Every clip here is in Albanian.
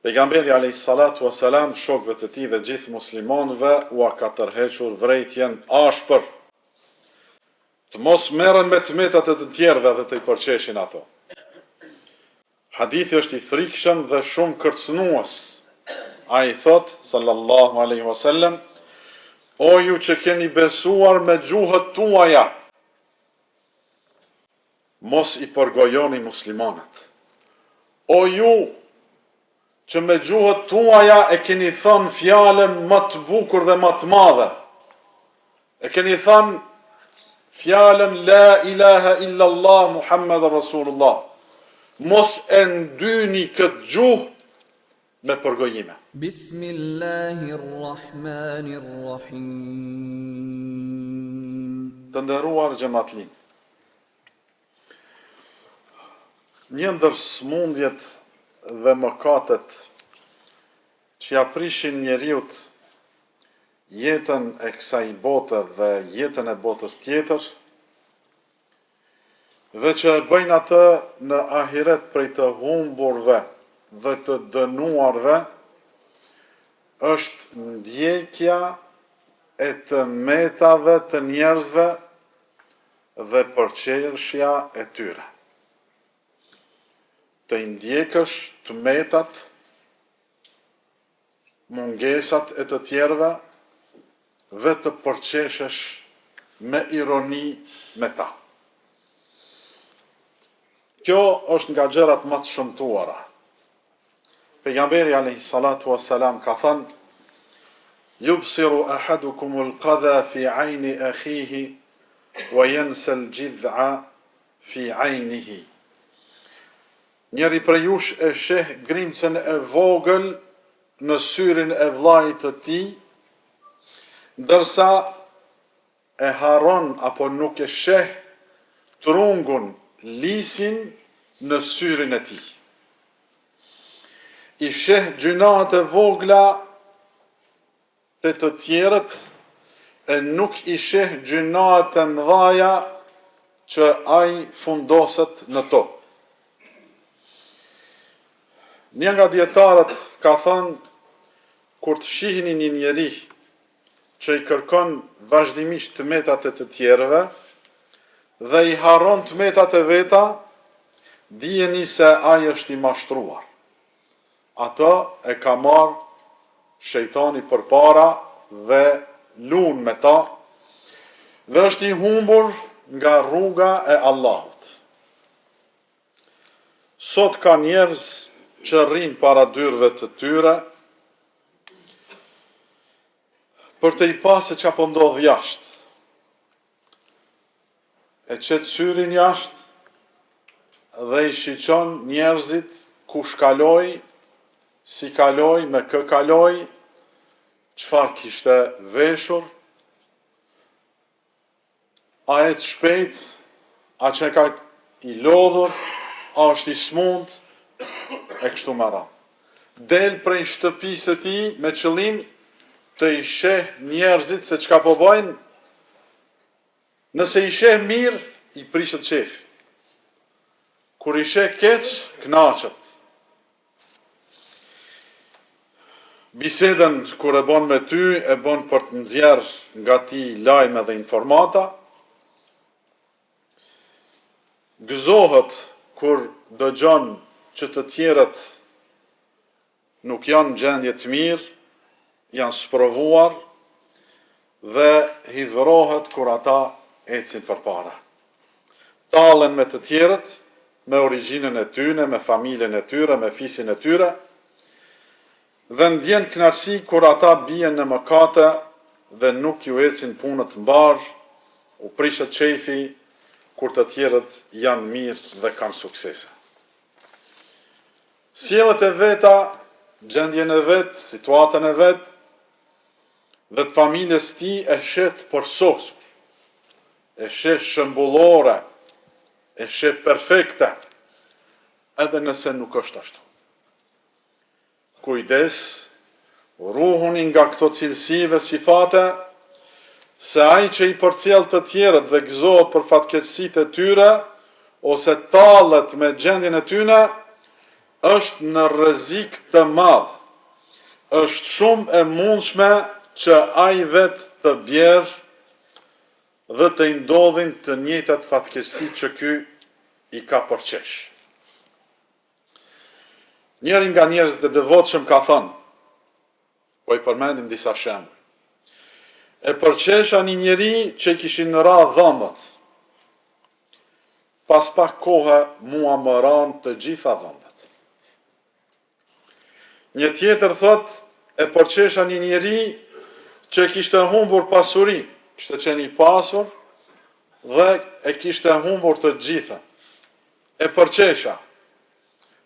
Pejgamberi alayhis salatu wassalam shokëve të tij dhe gjithë muslimanëve ua ka tërhequr vërejtjen ashpër. Të mos merren me tmetat e të tjerëve dhe të i përqeshin ato. Hadithi është i frikshëm dhe shumë kërcënues. Ai thot sallallahu alaihi wasallam: O ju që keni besuar me gjuhët tuaja, mos i përgojoni muslimanët. O ju që me gjuhët tuaja e keni thënë fjalën më të bukur dhe më të madhe. E keni thënë fjalën La ilaha illallah Muhammadur Rasulullah. Mos e ndyni këtë gjuhë me përgojime. Bismillahirrahmanirrahim. Të nderuar xhamatllin. Një ndër smundjet dhe mëkatet që ja prishin njeriut jetën e kësaj bote dhe jetën e botës tjetër, dhe që e bëjnë atë në ahiret prej të humburve dhe të dënuarve, është ndjekja e të metave të njerëzve dhe përqeshja e tyre. Të ndjekësh të metat, mungesat e të tjerëve dhe të përqeshesh me ironi me ta. Kjo është nga gjërat më të shëmtuara. Pejgamberi alayhis salatu wassalam ka thënë: Yubsiru ahadukumul qadha fi ayni akhihi wa yansa al-jid'a fi aynihi. Njëri prej jush e sheh grimcën e vogël në syrin e vllait të tij, ndërsa e harron apo nuk e sheh trungun, lisin në syrin e tij. I sheh gjunat e vogla të të tjerët e nuk i sheh gjunat e mëdhaja që ai fundoset në to. Një nga dietarët ka thënë, kur të shihni një njeri që i kërkon vazhdimisht të metat e të tjerëve dhe i harron të metat e veta, dijeni se ai është i mashtruar. Atë e ka marrë shejtani përpara dhe lun me ta, dhe është i humbur nga rruga e Allahut. Sot ka njerëz që rrin para dyrëve të tyre për të i pasë që po ndodh jashtë. E qet syrin jashtë dhe i shiqon njerëzit ku shkaloj, si kaloj, me kë kaloj, çfarë kishte veshur, a ec shpejt, a që ka i lodhur, a është i smund, e kështu me radhë. Del prej shtëpisë së tij me qëllim të i sheh njerëzit se çka po bëjnë. Nëse i sheh mirë, i prishet qefi. Kur i sheh keq, kënaqet. Bisedën kur e bën me ty, e bën për të nxjerr nga ti lajme dhe informata. Gëzohet kur dëgjon që të tjerët nuk janë në gjendje të mirë, janë sprovuar, dhe hidhrohet kur ata ecin përpara. Tallen me të tjerët, me origjinën e tyre, me familjen e tyre, me fisin e tyre, dhe ndjen kënaqësi kur ata bien në mëkate dhe nuk ju ecin punët mbar, u prishet qefi kur të tjerët janë mirë dhe kanë suksese. Sjelljet e veta, gjendjen e vet, situatën e vet, dhe të familjes tij e shet përsosur, e shet shembullore, e shet perfekte, edhe nëse nuk është ashtu. Kujdes, ruhuni nga këto cilësi dhe sifate, se ai që i përcjell të tjerët dhe gëzohet për fatkeqësitë e tyre, ose tallet me gjendjen e tyre, është në rrezik të madh. Është shumë e mundshme që ai vetë të bjerë dhe të i ndodhin të njëjtat fatkeqësi që ky i ka përqesh. Njëri nga njerëzit e devotshëm ka thënë, po i përmendim disa shembuj. E përqesha një njeri që i kishin në radhë dhëmbët. Pas pak kohë mua më ranë të gjitha dhëmbët. Një tjetër thot, e përqesha një njeri që kishte humbur pasuri, kishte qenë i pasur dhe e kishte humbur të gjitha. E përqesha,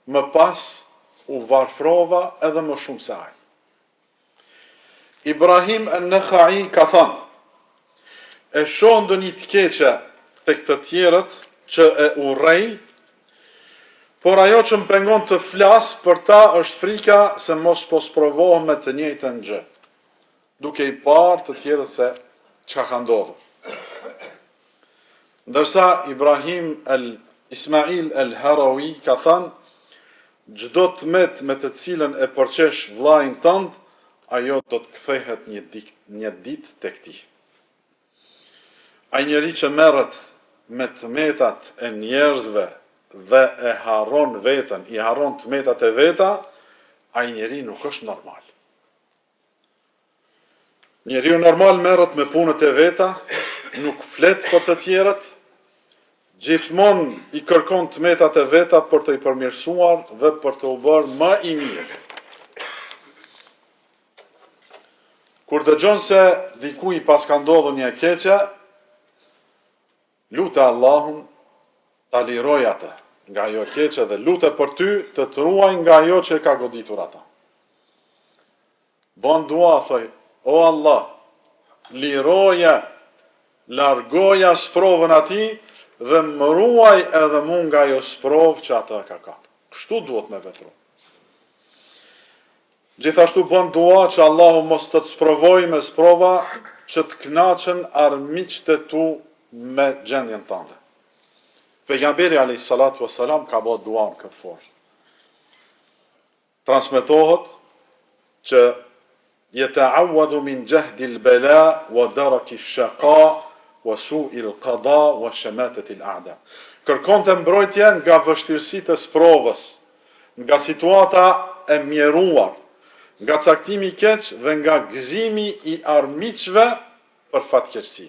më pas u varfrova edhe më shumë se ai. Ibrahim an-Nakhai ka thënë, e shoh ndonjë të keqe tek të tjerët që e urrej, por ajo që më pengon të flas për ta është frika se mos po sprovohem me të njëjtën gjë, duke i parë të tjerët se çka ka ndodhur. Ndërsa Ibrahim Ismail al-Harawi ka thënë, çdo tmet me të cilën e përqesh vllain tënd, ajo do të kthehet një ditë tek ti. Ai njeri që merret me tmetat e njerëzve dhe e harron veten, i harron tmetat e veta, ai njeri nuk është normal. Njeriu normal merret me punët e veta, nuk flet për të tjerët, gjithmonë i kërkon tmetat e veta për të i përmirësuar dhe për të u bërë më i mirë. Kur dëgjon se diku i pas ka ndodhur një keqe, lutë Allahun ta liroj atë nga ajo keqe dhe lutë për ty të ruaj nga ajo që ka goditur ata. Bën dua, thoj, o Allah, liroja, largoja sprovën atij dhe më ruaj edhe mu nga ajo sprovë që ata ka kapur. Kështu duhet me vepru. Gjithashtu bën dua që Allahu mos të sprovoj me sprova që të kënaqen armiqtë e tu me gjendjen tënde. Pejgamberi alayhis salatu wassalam ka bërë dua në këtë formë. Transmetohet që yata'awwadhu min jahdi al-bala wa daraki ash-shaqa wa su'i al-qada wa shamatati al-a'da. Kërkonte mbrojtje nga vështirësitë e sprovës, nga situata e mjeruar, nga caktimi i keq dhe nga gëzimi i armiqve për fatkeqësi.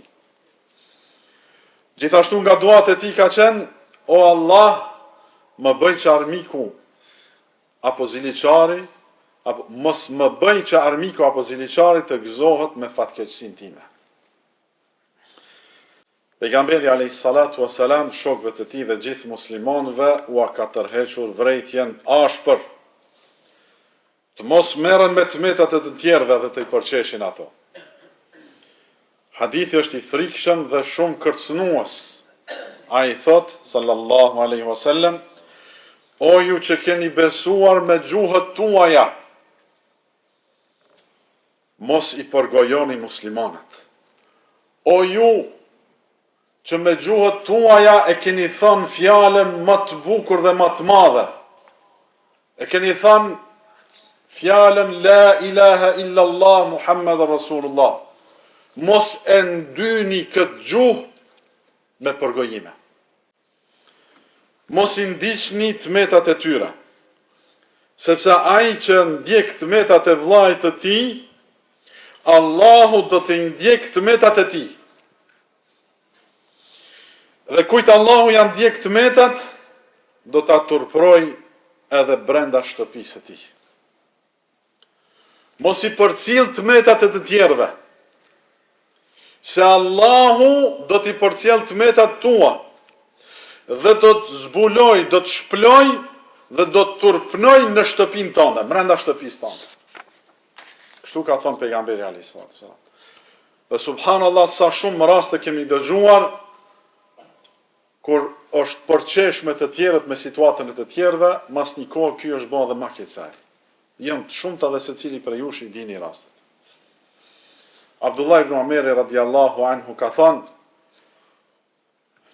Gjithashtu nga duat e tij ka qenë, o Allah, më bëj që armiku apo ziliqari, apo mos më bëj që armiku apo ziliqari të gëzohet me fatkeqësinë time. Pejgamberi alayhis salatu wassalam shokëve të tij dhe gjithë muslimanëve u ka tërhequr vërejtjen ashpër. Të mos merren me tmetat e të tjerëve dhe të i përqeshin ato. Hadithi është i frikshëm dhe shumë kërcënues. Ai thot, sallallahu alaihi wasallam, o ju që keni besuar me gjuhët tuaja, mos i përgojoni muslimanët. O ju që me gjuhët tuaja e keni thënë fjalën më të bukur dhe më të madhe. E keni thënë fjalën la ilaha illallah Muhammed Rasulullah. Mos e ndyni këtë gjuhë me përgojime. Mos i ndiqni tmetat e tyre, sepse ai që ndjek tmetat e vllajt të tij, Allahu do të ndjek tmetat e tij. Dhe kujt Allahu janë ndjek tmetat, do ta turproj edhe brenda shtëpisë së tij. Mos i përcjell tmetat e të tjerëve, se Allahu do t'i përcjell tmetat tua dhe do të zbuloj, do të shploj dhe do të turpnoj në shtëpinë tënde, brenda shtëpisë tënde. Kështu ka thënë pejgamberi alayhis salam. Dhe subhanallahu sa shumë raste kemi dëgjuar kur është përqesh me të tjerët me situatën e të tjerëve, mas një kohë ky është bërë dhe më keq se ai. Janë të shumta dhe secili prej jush i dini rastet. Abdullah ibn Umeri radiallahu anhu ka thënë,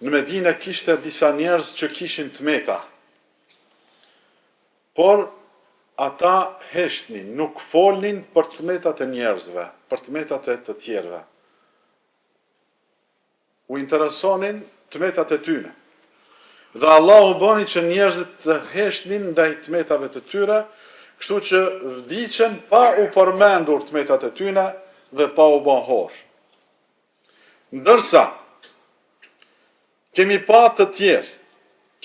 në Medinë kishte disa njerëz që kishin tmeta. por ata heshtnin, nuk folnin për tmetat e njerëzve, për tmetat e të tjerëve. U interesonin tmetat e tyre. Dhe Allahu bëni që njerëzit të heshtnin ndaj tmetave të tyre, kështu që vdiqen pa u përmendur tmetat e tyre dhe pa u bën horr. Ndërsa kemi pa të tjerë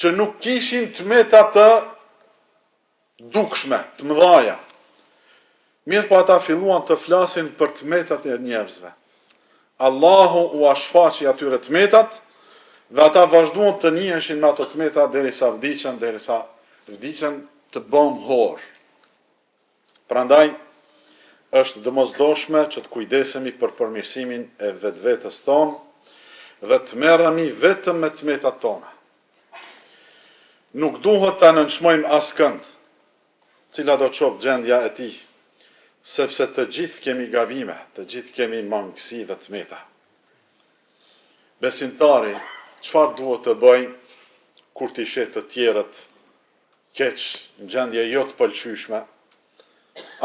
që nuk kishin tmeta të dukshme, të mëdhaja. Mirë po ata filluan të flasin për tmetat e njerëzve. Allahu u ashfaqi atyre tmetat dhe ata vazhduan të njiheshin me ato tmeta derisa vdiqen të bëm horr. Prandaj është domosdoshme që të kujdesemi për përmirësimin e vetvetes tonë dhe të merremi vetëm me tmetat tona. Nuk duhet ta nënçmojmë askënd, cila do qoftë gjendja e tij, sepse të gjithë kemi gabime, të gjithë kemi mangësi dhe tmeta. Besimtari, çfarë duhet të bëj kur t'i shet të tjerët keq, në gjendje jo të pëlqyeshme?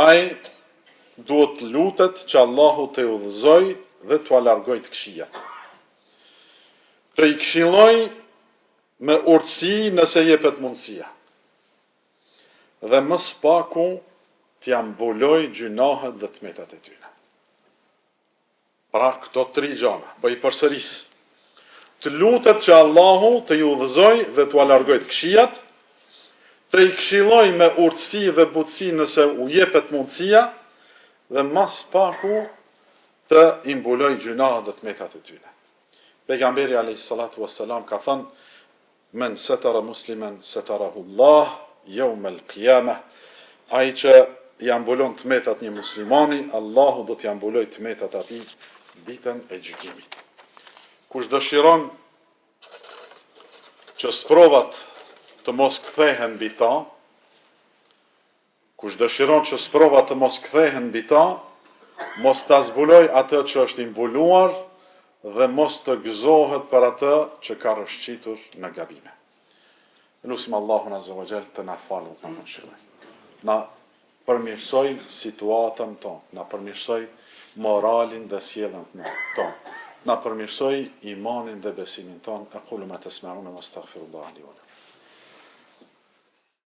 Ai duhet të lutet që Allahu të udhëzoj dhe t'u largoj të këqijat. Të i këshilloj me urtësi nëse jepet mundësia. Dhe më së paku t'ja mbuloj gjunahet dhe tmetat e tyre. Pra këto 3 gjëra, po i përsëris. Të lutet që Allahu të i udhëzoj dhe t'u largoj të këqijat, të i këshilloj me urtësi dhe butësi nëse u jepet mundësia, dhe më së paku të i mbuloj gjunahet dhe tmetat e tyre. Pejgamberi alayhis salatu wassalam ka thënë: "Men satara musliman satarahu Allah yawm al-qiyamah." Ai që ja mbulon tmetat një muslimani, Allahu do t'ja mbuloj tmetat atij ditën e gjykimit. Kush dëshiron që sprovat të mos kthehen mbi ta, mos ta zbuloj atë që është i mbuluar dhe mos të gëzohet për atë që ka rëshqitur në gabime. Lutim Allahun azza wa jall të na falë dhe të na mëshiroj. Na përmirësoj situatën tonë, na përmirësoj moralin dhe sjelljen tonë, na përmirësoj imanin dhe besimin tonë. Aqulu ma tasma'una wastaghfirullaha li wa lakum.